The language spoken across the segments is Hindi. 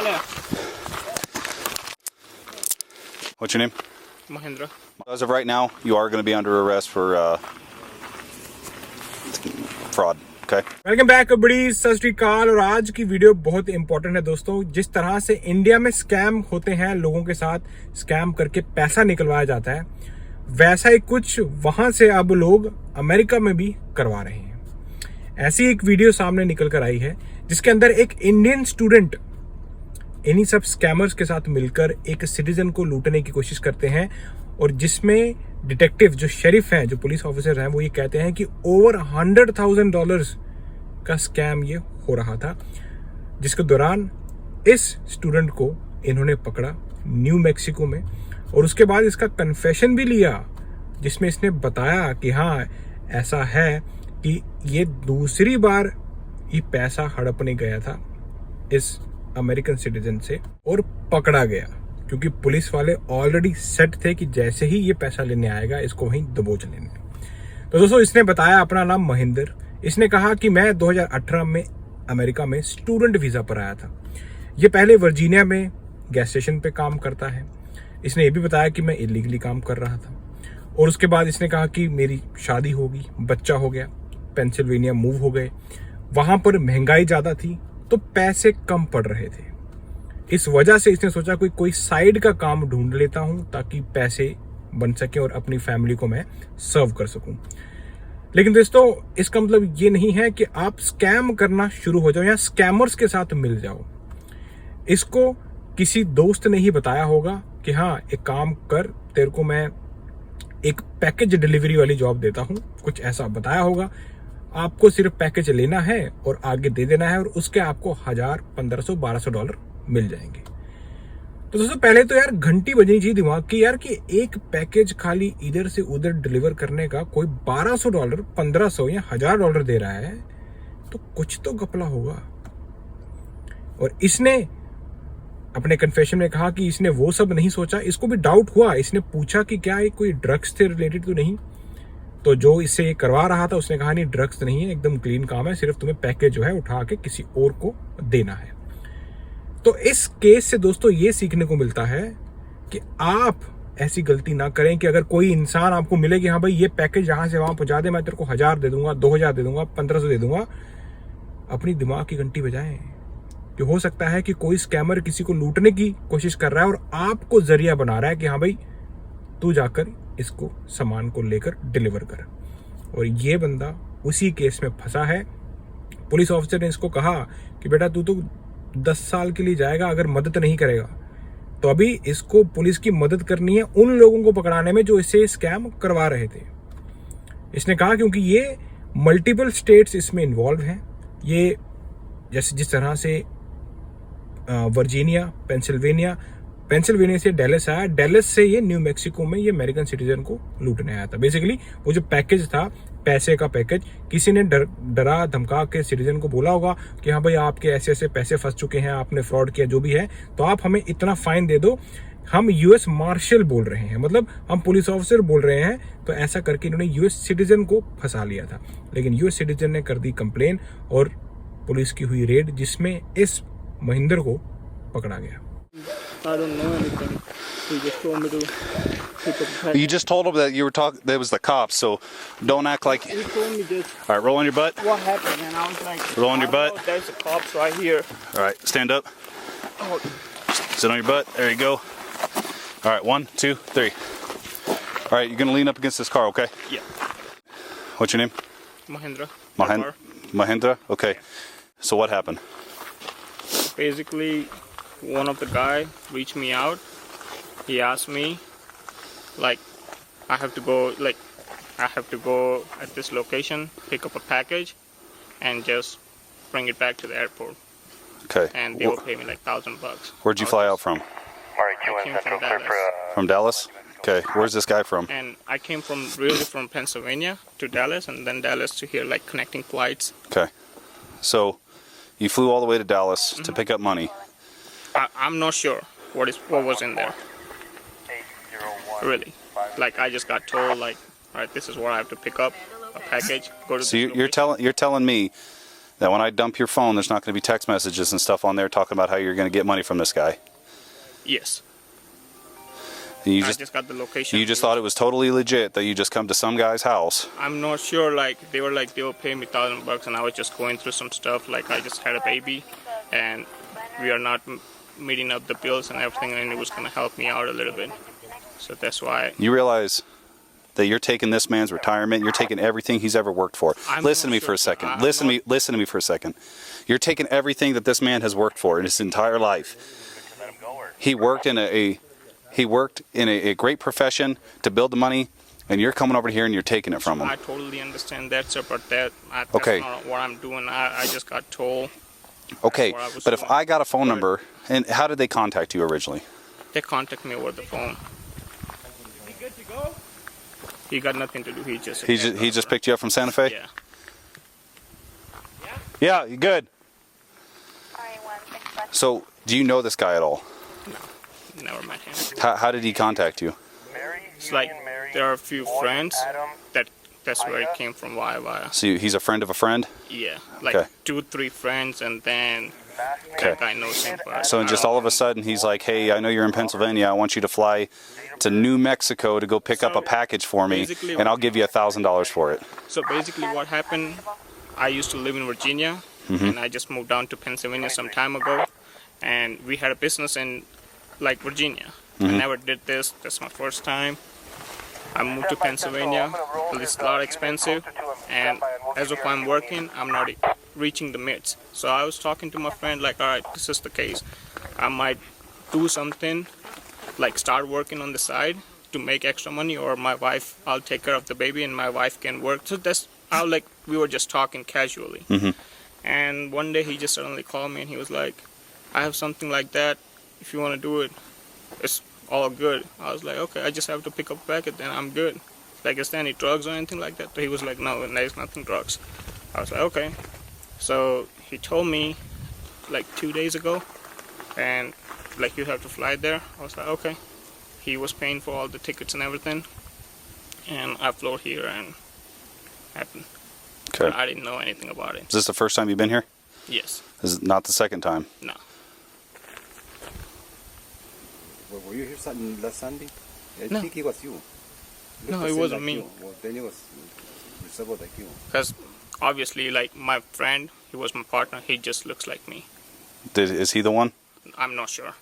वाले हैं। What's your name? Mahindra. As of right now, you are going to be under arrest for fraud. Okay. Welcome back बड़ी सत श्री अकाल। और आज की वीडियो बहुत इंपॉर्टेंट है दोस्तों। जिस तरह से इंडिया में स्कैम होते हैं, लोगों के साथ स्कैम करके पैसा निकलवाया जाता है, वैसा ही कुछ वहां से अब लोग अमेरिका में भी करवा रहे हैं। ऐसी एक वीडियो सामने निकल कर आई है जिसके अंदर एक इंडियन स्टूडेंट इन्हीं सब स्कैमर्स के साथ मिलकर एक सिटीजन को लूटने की कोशिश करते हैं, और जिसमें डिटेक्टिव जो शेरिफ हैं, जो पुलिस ऑफिसर हैं, वो ये कहते हैं कि ओवर $100,000 का स्कैम ये हो रहा था, जिसके दौरान इस स्टूडेंट को इन्होंने पकड़ा न्यू मैक्सिको में। और उसके बाद इसका कन्फेशन भी लिया, जिसमें इसने बताया कि हाँ ऐसा है कि ये दूसरी बार ये पैसा हड़पने गया था इस अमेरिकन सिटीजन से और पकड़ा गया, क्योंकि पुलिस वाले ऑलरेडी सेट थे कि जैसे ही ये पैसा लेने आएगा इसको वहीं दबोच लेने। तो दोस्तों, इसने बताया अपना नाम महेंद्र। इसने कहा कि मैं 2018 में अमेरिका में स्टूडेंट वीजा पर आया था। ये पहले वर्जीनिया में गैस स्टेशन पे काम करता है। इसने ये भी बताया कि मैं इलीगली काम कर रहा था। और उसके बाद इसने कहा कि मेरी शादी होगी, बच्चा हो गया, पेंसिल्वेनिया मूव हो गए। वहां पर महंगाई ज्यादा थी तो पैसे कम पड़ रहे थे। इस वजह से इसने सोचा कोई साइड का काम ढूंढ लेता हूं ताकि पैसे बन सके और अपनी फैमिली को मैं सर्व कर सकूं। लेकिन दोस्तों, इसका मतलब ये नहीं है कि आप स्कैम करना शुरू हो जाओ या स्कैमर्स के साथ मिल जाओ। इसको किसी दोस्त ने ही बताया होगा कि हाँ एक काम कर, तेरे को मैं एक पैकेज डिलीवरी वाली जॉब देता हूं, कुछ ऐसा बताया होगा। आपको सिर्फ पैकेज लेना है और आगे दे देना है, और उसके आपको $1,000, $1,500, $1,200 मिल जाएंगे। तो दोस्तों, पहले तो यार घंटी बजनी चाहिए दिमाग की यार, कि एक पैकेज खाली इधर से उधर डिलीवर करने का कोई $1,200, $1,500 या $1,000 दे रहा है, तो कुछ तो घपला होगा। और इसने अपने कन्फेशन में कहा कि इसने वो सब नहीं सोचा, इसको भी डाउट हुआ। इसने पूछा कि क्या ये कोई ड्रग्स से रिलेटेड तो नहीं। तो जो इससे ये करवा रहा था उसने कहा नहीं, ड्रग्स नहीं है, एकदम क्लीन काम है, सिर्फ तुम्हें पैकेज जो है उठा के किसी और को देना है। तो इस केस से दोस्तों ये सीखने को मिलता है कि आप ऐसी गलती ना करें कि अगर कोई इंसान आपको मिले कि हाँ भाई ये पैकेज यहाँ से वहां पहुंचा दे, मैं तेरे को 1,000 दे दूंगा, 2,000 दे दूंगा, 1,500 दे दूंगा, अपनी दिमाग की घंटी बजाएं। कि हो सकता है कि कोई स्कैमर किसी को लूटने की कोशिश कर रहा है और आपको जरिया बना रहा है कि हाँ भाई तू जाकर इसको सामान को लेकर डिलीवर कर। और ये बंदा उसी केस में फंसा है। पुलिस ऑफिसर ने इसको कहा कि बेटा तू तो 10 साल के लिए जाएगा अगर मदद नहीं करेगा। तो अभी इसको पुलिस की मदद करनी है उन लोगों को पकड़ाने में जो इसे स्कैम करवा रहे थे। इसने कहा क्योंकि ये मल्टीपल स्टेट्स इसमें इन्वॉल्व हैं। ये जैसे जिस तरह से वर्जीनिया, पेंसिल्वेनिया से डैलस आया, डैलस से ये न्यू मैक्सिको में ये अमेरिकन सिटीजन को लूटने आया था। बेसिकली वो जो पैकेज था, पैसे का पैकेज, किसी ने डरा धमका के सिटीजन को बोला होगा कि हाँ भाई आपके ऐसे ऐसे पैसे फंस चुके हैं, आपने फ्रॉड किया, जो भी है, तो आप हमें इतना फाइन दे दो। हम यूएस मार्शल बोल रहे हैं, मतलब हम पुलिस ऑफिसर बोल रहे हैं। तो ऐसा करके इन्होंने यूएस सिटीजन को फंसा लिया था। लेकिन यूएस सिटीजन ने कर दी कंप्लेन और पुलिस की हुई रेड, जिसमें इस महेंद्र को पकड़ा गया। I don't know anything. He just told me to pick up a package. You just told him that you were talking. That was the cops. So don't act like. He told me just All right, roll on your butt. what happened, and I was like, Roll on your I butt. know there's a cops right here. All right, stand up. Oh, Sit on your butt. There you go. All right, 1, 2, 3. All right, you're gonna lean up against this car, okay? yeah, What's your name? Mahindra. Mahindra. Okay. So what happened? Basically, one of the guy reached me out. He asked me, like, I have to go at this location, pick up a package, and just bring it back to the airport. Okay. And they will pay me like $1,000. Where'd you fly out from? I came from Dallas. From Dallas. Okay. Where's this guy from? And I came from Pennsylvania to Dallas, and then Dallas to here, like connecting flights. Okay. So you flew all the way to Dallas to pick up money. I'm not sure what was in there. Really, like I just got told, like, all right, this is what I have to pick up, a package. Go to. So you're telling me that when I dump your phone, there's not going to be text messages and stuff on there talking about how you're going to get money from this guy. Yes. And you I just just got the location. you just thought it was totally legit that you just come to some guy's house. I'm not sure. Like they were paying me $1,000, and I was just going through some stuff. Like I just had a baby, and we are not meeting up the bills and everything, and it was gonna help me out a little bit. So that's why. You realize that you're taking this man's retirement. You're taking everything he's ever worked for. Listen to me for a second. Listen to me for a second. You're taking everything that this man has worked for in his entire life. He worked in a great profession to build the money, and you're coming over here and you're taking it from him. I totally understand that, sir, but that's Okay. not what I'm doing. I just got told. Okay, That's what I was but if doing. I got a phone number, and how did they contact you originally? They contact me over the phone. He got nothing to do. He just picked you up from Santa Fe? Yeah. Yeah, you good. So, do you know this guy at all? Never met him. How did he contact you? It's like there are a few friends that's where it came from. Via. So he's a friend of a friend? Yeah, like Okay. 2-3 friends, and then Okay. that guy knows him. But So I just don't all of a sudden he's like, hey, I know you're in Pennsylvania. I want you to fly to New Mexico to go pick up a package for me, basically and I'll give you $1,000 for it. So basically what happened, I used to live in Virginia, and I just moved down to Pennsylvania some time ago, and we had a business in like Virginia. I never did this. That's my first time. I moved to Pennsylvania. It's a lot expensive, and as of I'm working, I'm not reaching the mids. So I was talking to my friend like, all right, this is the case. I might do something, like start working on the side to make extra money, or my wife, I'll take care of the baby and my wife can work. So that's how, like, we were just talking casually. And one day he just suddenly called me and he was like, I have something like that. If you want to do it, it's all good. I was like, okay, I just have to pick up a packet, then I'm good. Like, is there any drugs or anything like that? So he was like, no, there's nothing drugs. I was like, okay. So he told me like 2 days ago, and like, you have to fly there. I was like, okay. He was paying for all the tickets and everything, and I flew here and happened. Okay. But I didn't know anything about it. Is this the first time you've been here? Yes. This is not the second time. No. Were you here last Sunday? I No. think it was you. No, it wasn't me. Well, then it was resembled like you. Because obviously, like, my friend, he was my partner, he just looks like me. Is he the one? I'm not sure.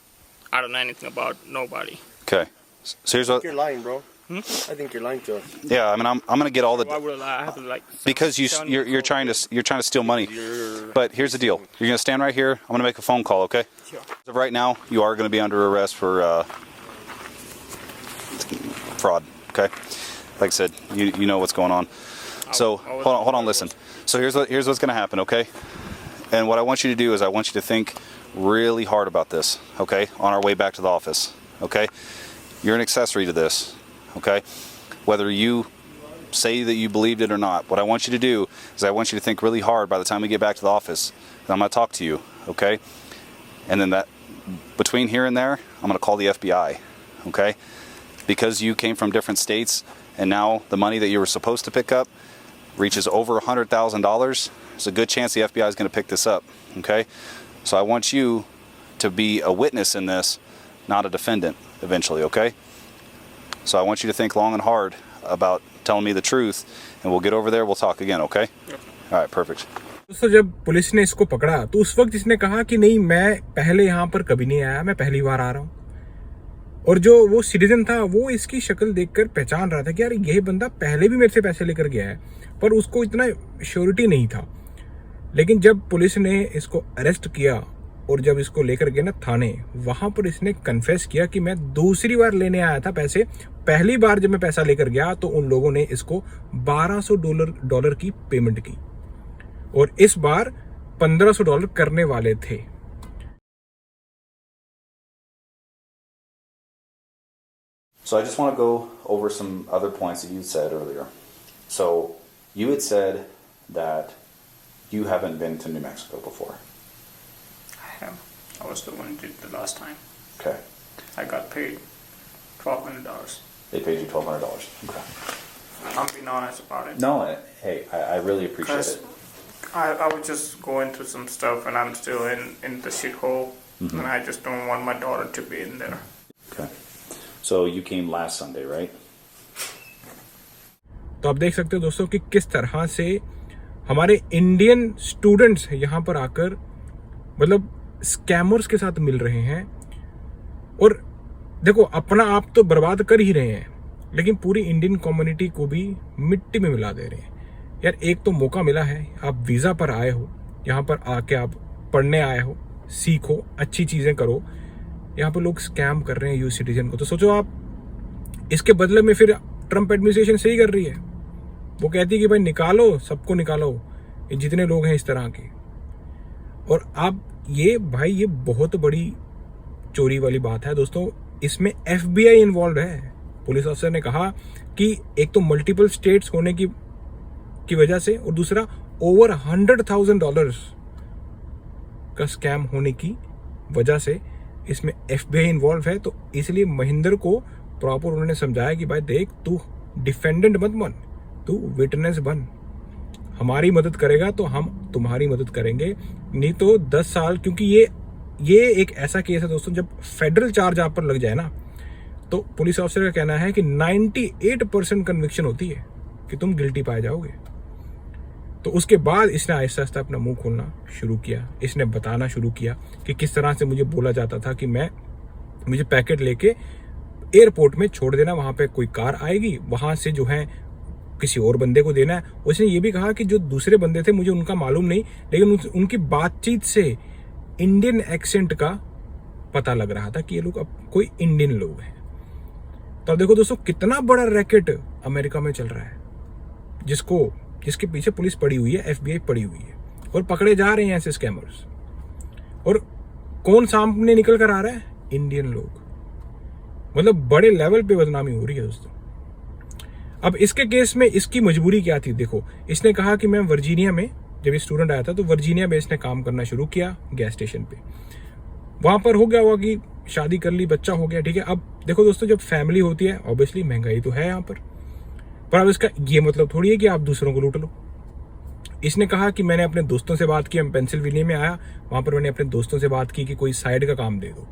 I don't know anything about nobody. Okay. So here's what. You're lying, bro. I think you're lying to us. Yeah, I mean, I'm gonna get all Why the would I have to, like... because you're trying to steal money. But here's the deal. You're gonna stand right here. I'm gonna make a phone call. Okay. Sure. As of right now, you are gonna be under arrest for fraud. Okay. Like I said, you know what's going on. So hold on, listen. So here's what's gonna happen. Okay. And what I want you to do is I want you to think really hard about this. Okay. On our way back to the office. Okay. You're an accessory to this. Okay. Whether you say that you believed it or not, what I want you to do is I want you to think really hard by the time we get back to the office. And I'm going to talk to you. Okay. And then that between here and there, I'm going to call the FBI. Okay. Because you came from different states and now the money that you were supposed to pick up reaches over $100,000. There's a good chance the FBI is going to pick this up. Okay. So I want you to be a witness in this, not a defendant eventually. Okay. So I want you to think long and hard about telling me the truth, and we'll get over there. We'll talk again, okay? Yep. All right, perfect. दोस्तों जब पुलिस ने इसको पकड़ा तो उस वक्त इसने कहा कि नहीं, मैं पहले यहाँ पर कभी नहीं आया, मैं पहली बार आ रहा हूँ। और जो वो सिटीजन था वो इसकी शक्ल देखकर पहचान रहा था कि यार यही बंदा पहले भी मेरे से पैसे लेकर गया है, पर उसको इतना श्योरिटी नहीं था। लेकिन जब पुलिस ने इसको अरेस्ट किया और जब इसको लेकर गए ना थाने, वहां पर इसने कन्फेस किया कि मैं दूसरी बार लेने आया था पैसे। पहली बार जब मैं पैसा लेकर गया तो उन लोगों ने इसको $1200 की पेमेंट की और इस बार $1500 करने वाले थे। So I just want to go over some other points that you said earlier. So you had said that you haven't been to New Mexico before. I was the one who did it the last time. Okay. I got paid $1,200. They paid you $1,200. Okay. I'm being honest about it. No, hey, I really appreciate it. I was just going through some stuff, and I'm still in the shithole, and I just don't want my daughter to be in there. Okay. So you came last Sunday, right? तो आप देख सकते हो दोस्तों कि किस तरह से हमारे इंडियन स्टूडेंट्स यहाँ पर आकर मतलब स्कैमर्स के साथ मिल रहे हैं और देखो अपना आप तो बर्बाद कर ही रहे हैं, लेकिन पूरी इंडियन कम्युनिटी को भी मिट्टी में मिला दे रहे हैं। यार एक तो मौका मिला है, आप वीज़ा पर आए हो, यहाँ पर आके आप पढ़ने आए हो, सीखो, अच्छी चीज़ें करो। यहाँ पर लोग स्कैम कर रहे हैं यूएस सिटीजन को, तो सोचो आप इसके बदले में फिर ट्रम्प एडमिनिस्ट्रेशन सही कर रही है। वो कहती है कि भाई निकालो, सबको निकालो, ये जितने लोग हैं इस तरह के। और आप ये भाई ये बहुत बड़ी चोरी वाली बात है दोस्तों। इसमें FBI इन्वॉल्व है। पुलिस ऑफिसर ने कहा कि एक तो मल्टीपल स्टेट्स होने की वजह से और दूसरा ओवर $100,000 का स्कैम होने की वजह से इसमें FBI इन्वॉल्व है। तो इसलिए महेंद्र को प्रॉपर उन्होंने समझाया कि भाई देख, तू डिफेंडेंट मत बन, तू विटनेस बन। हमारी मदद करेगा तो हम तुम्हारी मदद करेंगे, नहीं तो 10 साल। क्योंकि ये एक ऐसा केस है दोस्तों, जब फेडरल चार्ज आप पर लग जाए ना, तो पुलिस ऑफिसर का कहना है कि 98% कन्विक्शन होती है कि तुम गिल्टी पाए जाओगे। तो उसके बाद इसने आहिस्ता आहिस्ता अपना मुंह खोलना शुरू किया। इसने बताना शुरू किया कि किस तरह से मुझे बोला जाता था कि मुझे पैकेट लेके एयरपोर्ट में छोड़ देना, वहां पे कोई कार आएगी, वहां से जो है किसी और बंदे को देना है। उसने ये भी कहा कि जो दूसरे बंदे थे मुझे उनका मालूम नहीं, लेकिन उनकी बातचीत से इंडियन एक्सेंट का पता लग रहा था कि ये लोग अब कोई इंडियन लोग हैं। तो देखो दोस्तों कितना बड़ा रैकेट अमेरिका में चल रहा है, जिसके पीछे पुलिस पड़ी हुई है, FBI पड़ी हुई है, और पकड़े जा रहे हैं ऐसे स्कैमर्स। और कौन सामने निकल कर आ रहा है? इंडियन लोग। मतलब बड़े लेवल पे बदनामी हो रही है दोस्तों। अब इसके केस में इसकी मजबूरी क्या थी? देखो, इसने कहा कि मैं वर्जीनिया में, जब ये स्टूडेंट आया था तो वर्जीनिया में इसने काम करना शुरू किया गैस स्टेशन पे। वहां पर हो गया हुआ कि शादी कर ली, बच्चा हो गया, ठीक है। अब देखो दोस्तों, जब फैमिली होती है ऑब्वियसली महंगाई तो है यहाँ पर अब इसका ये मतलब थोड़ी है कि आप दूसरों को लूट लो। इसने कहा कि मैंने अपने दोस्तों से बात की, मैं पेंसिल्वेनिया में आया, वहां पर मैंने अपने दोस्तों से बात की कि कोई साइड का काम दे दो।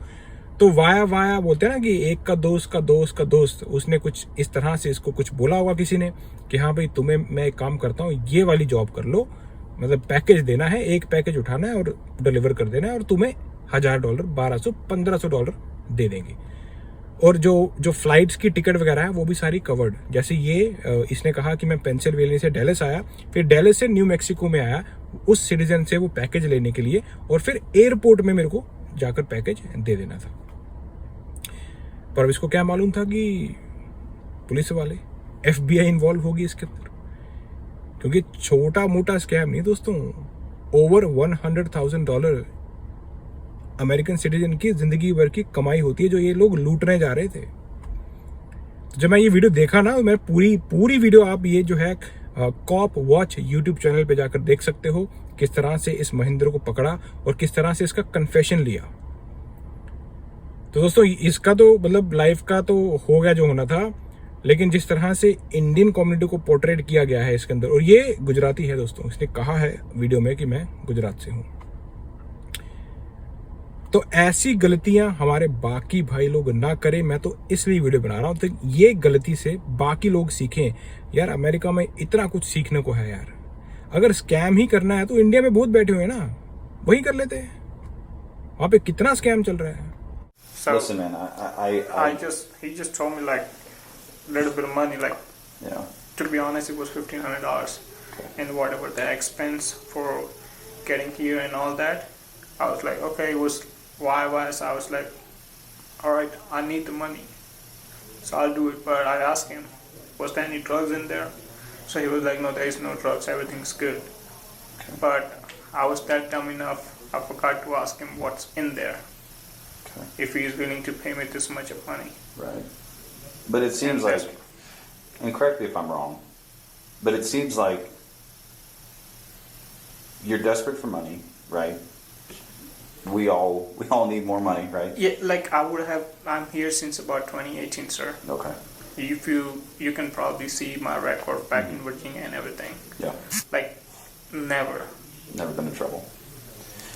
तो वाया बोलते हैं ना कि एक का दोस्त, उसने कुछ इस तरह से इसको कुछ बोला होगा किसी ने कि हाँ भाई तुम्हें मैं एक काम करता हूँ, ये वाली जॉब कर लो, मतलब पैकेज देना है, एक पैकेज उठाना है और डिलीवर कर देना है, और तुम्हें $1000, $1200, $1500 दे देंगे। और जो फ्लाइट्स की टिकट वगैरह है वो भी सारी कवर्ड। जैसे ये इसने कहा कि मैं पेंसिल्वेनिया से डेलस आया, फिर डेलस से न्यू मैक्सिको में आया उस सिटीजन से वो पैकेज लेने के लिए, और फिर एयरपोर्ट में मेरे को जाकर पैकेज दे देना था। पर अब इसको क्या मालूम था कि पुलिस वाले, FBI इन्वॉल्व होगी इसके अंदर, क्योंकि छोटा मोटा स्कैम नहीं दोस्तों। ओवर $100,000 अमेरिकन सिटीजन की जिंदगी भर की कमाई होती है जो ये लोग लूटने जा रहे थे। तो जब मैं ये वीडियो देखा ना, मैं पूरी वीडियो आप ये जो है कॉप वॉच यूट्यूब चैनल पे जाकर देख सकते हो, किस तरह से इस महेंद्र को पकड़ा और किस तरह से इसका कन्फेशन लिया। तो दोस्तों इसका तो मतलब लाइफ का तो हो गया जो होना था, लेकिन जिस तरह से इंडियन कम्युनिटी को पोर्ट्रेट किया गया है इसके अंदर, और ये गुजराती है दोस्तों, इसने कहा है वीडियो में कि मैं गुजरात से हूं। तो ऐसी गलतियां हमारे बाकी भाई लोग ना करें, मैं तो इसलिए वीडियो बना रहा हूं, तो ये गलती से बाकी लोग सीखें। यार अमेरिका में इतना कुछ सीखने को है यार। अगर स्कैम ही करना है तो इंडिया में बहुत बैठे हुए हैं ना, वही कर लेते हैं। वहां पे कितना स्कैम चल रहा है। So Listen, man, he just told me like little bit of money, like yeah. to be honest, it was $1,500, and whatever the expense for getting here and all that, I was like, okay, it was why? So I was like, all right, I need the money, so I'll do it. But I asked him, was there any drugs in there? So he was like, no, there is no drugs, everything's good. Okay. But I was that dumb enough, I forgot to ask him what's in there. If he is willing to pay me this much of money. Right. But it seems like, and correct me if I'm wrong, but it seems like you're desperate for money, right? We all need more money, right? Yeah, like I'm here since about 2018, sir. Okay. If you can probably see my record back in Virginia and everything. Yeah. Like never Never been in trouble.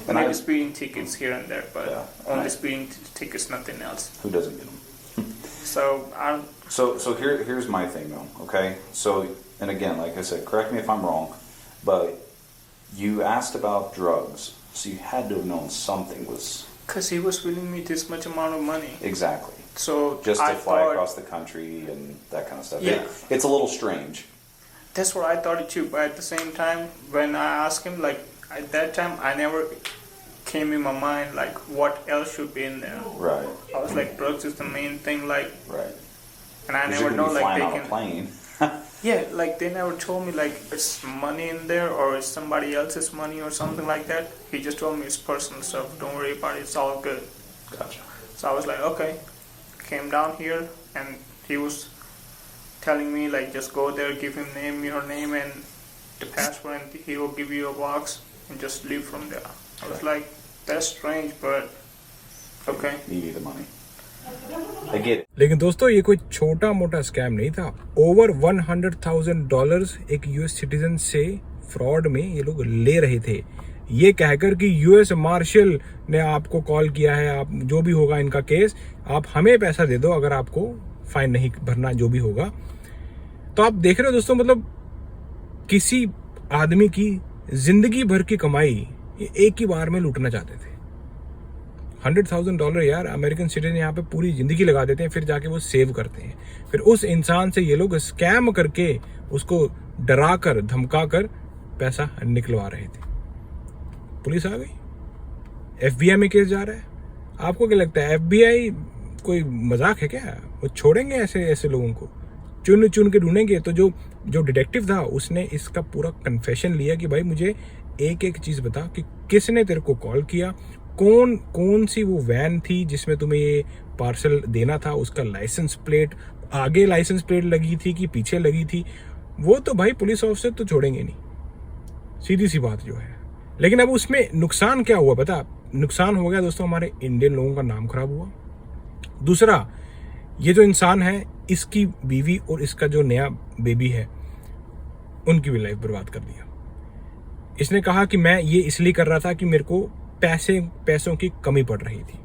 And Maybe speeding tickets here and there, but Yeah. only speeding tickets, nothing else. who doesn't get them? So I don't. So here's my thing though. Okay. So and again, like I said, correct me if I'm wrong, but you asked about drugs, so you had to have known something was Because he was willing me this much amount of money. exactly So just to I fly thought, across the country and that kind of stuff. Yeah. It's a little strange. that's what I thought it too. But at the same time, when I asked him, like at that time, I never came in my mind like what else should be in there. Right. I was like, drugs is the main thing, like, Right. and I 'Cause never you're know gonna be like flying they on a can. plane. Yeah, like they never told me like it's money in there or it's somebody else's money or something like that. He just told me it's personal stuff. Don't worry about it. It's all good. Gotcha. So I was like, okay. Came down here and he was telling me like just go there, give him your name and the password, and he will give you a box and just leave from there. I was like, that's strange, but okay. You need the money. I get it. लेकिन दोस्तों ये कोई छोटा मोटा स्कैम नहीं था। ओवर $100,000 एक यूएस सिटीजन से फ्रॉड में ये लोग ले रहे थे, ये कहकर कि यूएस मार्शल ने आपको कॉल किया है, आप जो भी होगा इनका केस, आप हमें पैसा दे दो अगर आपको फाइन नहीं भरना, जो भी होगा। तो आप देख रहे हो दोस्तों, मतलब किसी आदमी की जिंदगी भर की कमाई ये एक ही बार में लूटना चाहते थे। $100,000 यार, अमेरिकन सिटीजन यहाँ पे पूरी जिंदगी लगा देते हैं, फिर जाके वो सेव करते हैं। फिर उस इंसान से ये लोग स्कैम करके उसको डरा कर धमका कर पैसा निकलवा रहे थे। पुलिस आ गई, FBI में केस जा रहा है। आपको क्या लगता है FBI कोई मजाक है क्या? वो छोड़ेंगे ऐसे लोगों को? चुन चुन के ढूंढेंगे। तो जो डिटेक्टिव था उसने इसका पूरा कन्फेशन लिया कि भाई मुझे एक एक चीज बता कि किसने तेरे को कॉल किया, कौन सी वो वैन थी जिसमें तुम्हें ये पार्सल देना था, उसका लाइसेंस प्लेट, आगे लाइसेंस प्लेट लगी थी कि पीछे लगी थी। वो तो भाई पुलिस ऑफिसर तो छोड़ेंगे नहीं, सीधी सी बात जो है। लेकिन अब उसमें नुकसान क्या हुआ पता? नुकसान हो गया दोस्तों, हमारे इंडियन लोगों का नाम खराब हुआ। दूसरा, ये जो इंसान है इसकी बीवी और इसका जो नया बेबी है उनकी भी लाइफ बर्बाद कर दिया। इसने कहा कि मैं ये इसलिए कर रहा था कि मेरे को पैसों की कमी पड़ रही थी,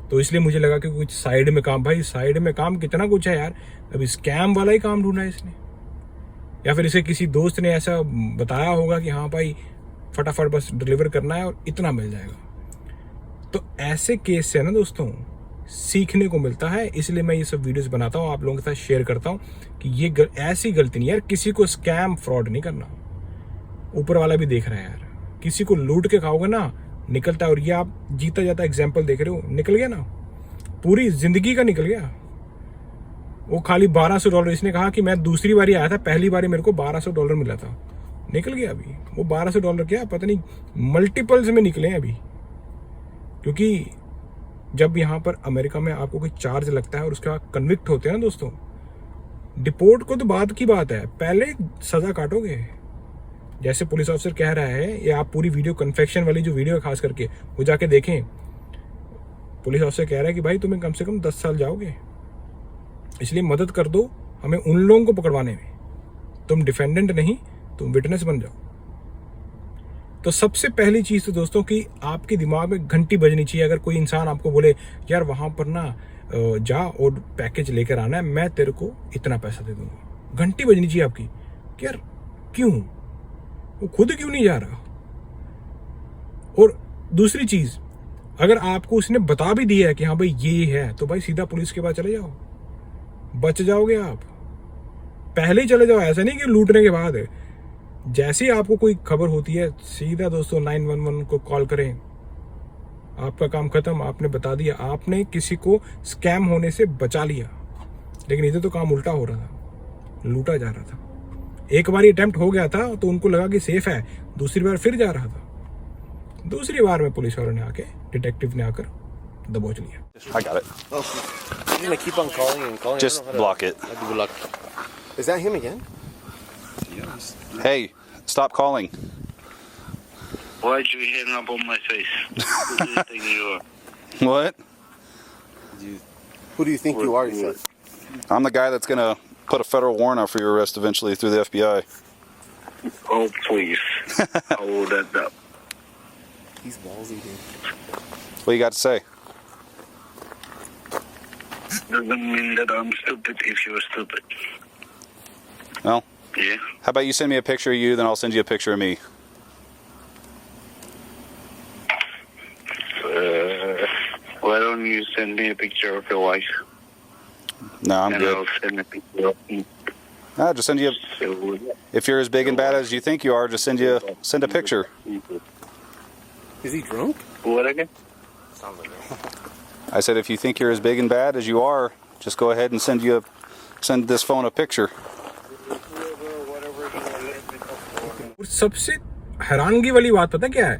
तो इसलिए मुझे लगा कि कुछ साइड में काम, भाई साइड में काम कितना कुछ है यार। अभी स्कैम वाला ही काम ढूंढा है इसने, या फिर इसे किसी दोस्त ने ऐसा बताया होगा कि हाँ भाई फटाफट बस डिलीवर करना है और इतना मिल जाएगा। तो ऐसे केस से ना दोस्तों सीखने को मिलता है, इसलिए मैं ये सब वीडियोस बनाता हूँ, आप लोगों के साथ शेयर करता हूँ कि ये ऐसी गलती नहीं यार, किसी को स्कैम फ्रॉड नहीं करना। ऊपर वाला भी देख रहा है यार, किसी को लूट के खाओगे ना निकलता है। और ये आप जीता जाता एग्जाम्पल देख रहे हो, निकल गया ना, पूरी जिंदगी का निकल गया। वो खाली $1200, इसने कहा कि मैं दूसरी बारी आया था, पहली बारी मेरे को $1200 मिला था, निकल गया। अभी वो $1200 क्या पता नहीं मल्टीपल्स में निकले हैं अभी, क्योंकि जब यहाँ पर अमेरिका में आपको कोई चार्ज लगता है और उसके बाद कन्विक्ट होते हैं ना दोस्तों, डिपोर्ट को तो बाद की बात है, पहले सजा काटोगे। जैसे पुलिस ऑफिसर कह रहा है, ये आप पूरी वीडियो कन्फेक्शन वाली जो वीडियो है खास करके वो जाके देखें। पुलिस ऑफिसर कह रहा है कि भाई तुम्हें कम से कम 10 साल जाओगे, इसलिए मदद कर दो हमें उन लोगों को पकड़वाने में। तुम डिफेंडेंट नहीं, तुम विटनेस बन जाओ। तो सबसे पहली चीज तो दोस्तों कि आपके दिमाग में घंटी बजनी चाहिए। अगर कोई इंसान आपको बोले यार वहां पर ना जा और पैकेज लेकर आना है, मैं तेरे को इतना पैसा दे दूंगा, घंटी बजनी चाहिए आपकी कि यार क्यों, वो खुद क्यों नहीं जा रहा। और दूसरी चीज, अगर आपको उसने बता भी दिया है कि हाँ भाई ये है, तो भाई सीधा पुलिस के पास चले जाओ, बच जाओगे आप। पहले ही चले जाओ, ऐसा नहीं कि लूटने के बाद। जैसे ही आपको कोई खबर होती है सीधा दोस्तों 911 को कॉल करें, आपका काम खत्म, आपने बता दिया, आपने किसी को स्कैम होने से बचा लिया। लेकिन इधर तो काम उल्टा हो रहा था, लूटा जा रहा था। एक बार अटेम्प्ट हो गया था तो उनको लगा कि सेफ है, दूसरी बार फिर जा रहा था, दूसरी बार में पुलिस वालों ने आके, डिटेक्टिव ने आकर दबोच लिया। I got it. I'm gonna keep on calling and calling. Just block it. Good luck. Is that him again? Yes. Hey, stop calling. Why'd you hang up on my face? Who do you think you are? What? Who do you think you are, sir? I'm the guy that's gonna put a federal warrant out for your arrest eventually through the FBI. Oh, please. Hold that up. He's ballsy, dude. What you got to say? Doesn't mean that I'm stupid if you're stupid. No? Yeah. How about you send me a picture of you, then I'll send you a picture of me. Why don't you send me a picture of your wife? No, I'm and good. I'll send a picture of me. I'll just send you. So, If you're as big and bad as you think you are, just send a picture. Is he drunk? what again? Sounds like that. I said if you think you're as big and bad as you are, just go ahead and send this phone a picture. और सबसे हैरानगी वाली बात पता क्या है,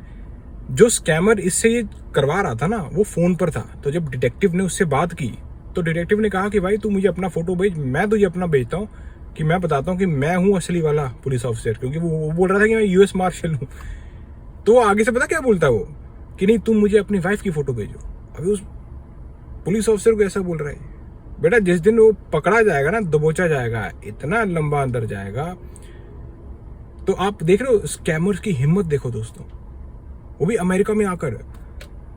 जो स्कैमर इससे ये करवा रहा था ना, वो फोन पर था। तो जब डिटेक्टिव ने उससे बात की तो डिटेक्टिव ने कहा कि भाई तू मुझे अपना फोटो भेज, मैं तुझे अपना भेजता हूँ कि मैं बताता हूँ कि मैं हूँ असली वाला पुलिस ऑफिसर, क्योंकि वो बोल रहा था कि मैं यूएस मार्शल हूँ। तो आगे से पता क्या बोलता है वो कि नहीं तुम मुझे अपनी वाइफ की फोटो भेजो। अभी उस पुलिस ऑफिसर को ऐसा बोल रहा है। बेटा जिस दिन वो पकड़ा जाएगा ना, दबोचा जाएगा, इतना लंबा अंदर जाएगा। तो आप देख रहे हो स्कैमर्स की हिम्मत देखो दोस्तों, वो भी अमेरिका में आकर।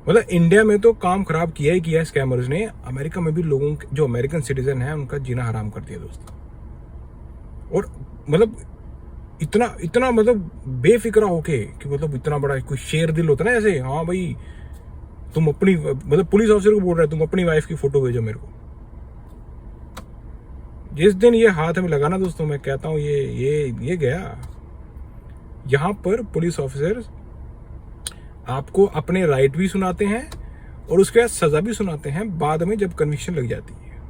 मतलब इंडिया में तो काम खराब किया ही किया है स्कैमर्स ने, अमेरिका में भी लोगों जो अमेरिकन सिटीजन है उनका जीना हराम कर दिया दोस्तों। और मतलब इतना मतलब बेफिक्रा होके कि मतलब इतना बड़ा कोई शेर दिल होता ना ऐसे, हाँ भाई तुम अपनी मतलब पुलिस ऑफिसर को बोल रहे हो तुम अपनी वाइफ की फोटो भेजो मेरे को। जिस दिन ये हाथ में लगाना दोस्तों, मैं कहता हूँ ये गया। यहाँ पर पुलिस ऑफिसर आपको अपने राइट भी सुनाते हैं और उसके बाद सजा भी सुनाते हैं बाद में जब कन्विक्शन लग जाती है।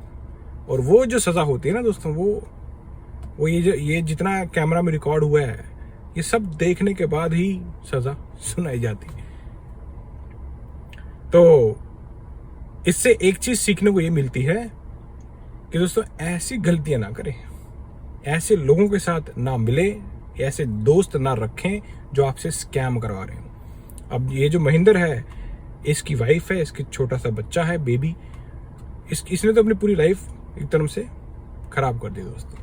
और वो जो सजा होती है ना दोस्तों, वो ये जितना कैमरा में रिकॉर्ड हुआ है ये सब देखने के बाद ही सजा सुनाई जाती है। तो इससे एक चीज सीखने को ये मिलती है कि दोस्तों ऐसी गलतियां ना करें, ऐसे लोगों के साथ ना मिले, ऐसे दोस्त ना रखें जो आपसे स्कैम करवा रहे हो। अब ये जो महेंद्र है, इसकी वाइफ है, इसकी छोटा सा बच्चा है, बेबी, इसने तो अपनी पूरी लाइफ एक तरह से खराब कर दी दोस्तों।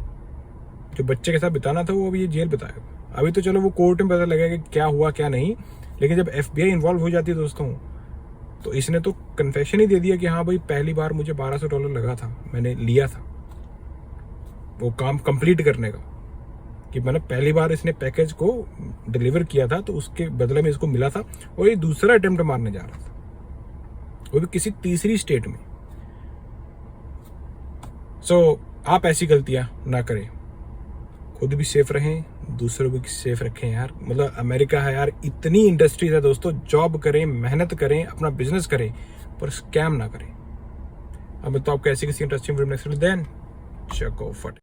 जो बच्चे के साथ बिताना था वो अभी ये जेल बिताएगा। अभी तो चलो वो कोर्ट में पता लगेगा कि क्या हुआ क्या नहीं, लेकिन जब FBI इन्वॉल्व हो जाती है दोस्तों, तो इसने तो कन्फेशन ही दे दिया कि हाँ भाई पहली बार मुझे $1200 लगा था, मैंने लिया था वो काम कंप्लीट करने का, कि मैंने पहली बार इसने पैकेज को डिलीवर किया था तो उसके बदले में इसको मिला था। और ये दूसरा अटेम्प्ट मारने जा रहा था, वो भी किसी तीसरी स्टेट में। सो आप ऐसी गलतियां ना करें, खुद भी सेफ रहें, दूसरों भी सेफ रखें यार। मतलब अमेरिका है यार, इतनी इंडस्ट्रीज है दोस्तों, जॉब करें, मेहनत करें, अपना बिजनेस करें, पर स्कैम ना करें। अब तो आपको ऐसी किसी interesting video next then check फट।